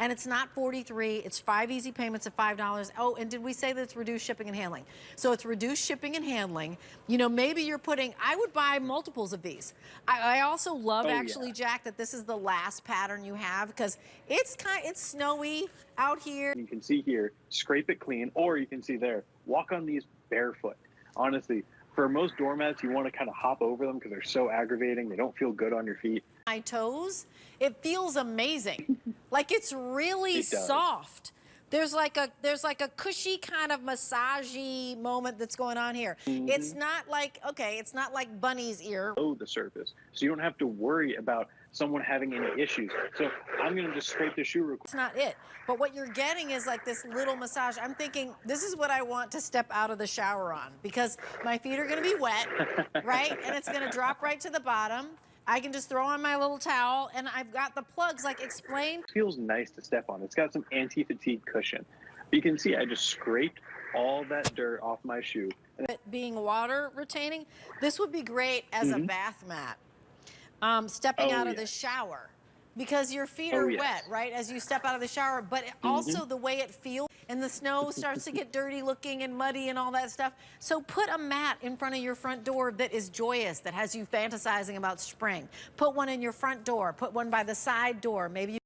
and it's not $43. It's 5 easy payments of $5. Oh, and did we say that it's reduced shipping and handling? So it's reduced shipping and handling. You know, maybe you're putting, I would buy multiples of these. I also love actually, Jack, that this is the last pattern you have because it's snowy out here. You can see here, scrape it clean, or you can see there, walk on these barefoot. Honestly, for most doormats, you want to kind of hop over them because they're so aggravating. They don't feel good on your feet. My toes, it feels amazing. Like it's really soft. There's like a cushy kind of massagey moment that's going on here. It's not like, okay, it's not like bunny's ear. The surface, so you don't have to worry about someone having any issues. So I'm gonna just scrape the shoe real quick. It's not it, but what you're getting is like this little massage. I'm thinking this is what I want to step out of the shower on because my feet are gonna be wet, right? And it's gonna drop right to the bottom. I can just throw on my little towel, and I've got the plugs, like explained. It feels nice to step on. It's got some anti-fatigue cushion. You can see I just scraped all that dirt off my shoe. It being water retaining, this would be great as a bath mat. Stepping out of the shower, because your feet are wet, right, as you step out of the shower, but also the way it feels, and the snow starts to get dirty looking and muddy and all that stuff. So put a mat in front of your front door that is joyous, that has you fantasizing about spring. Put one in your front door, put one by the side door, maybe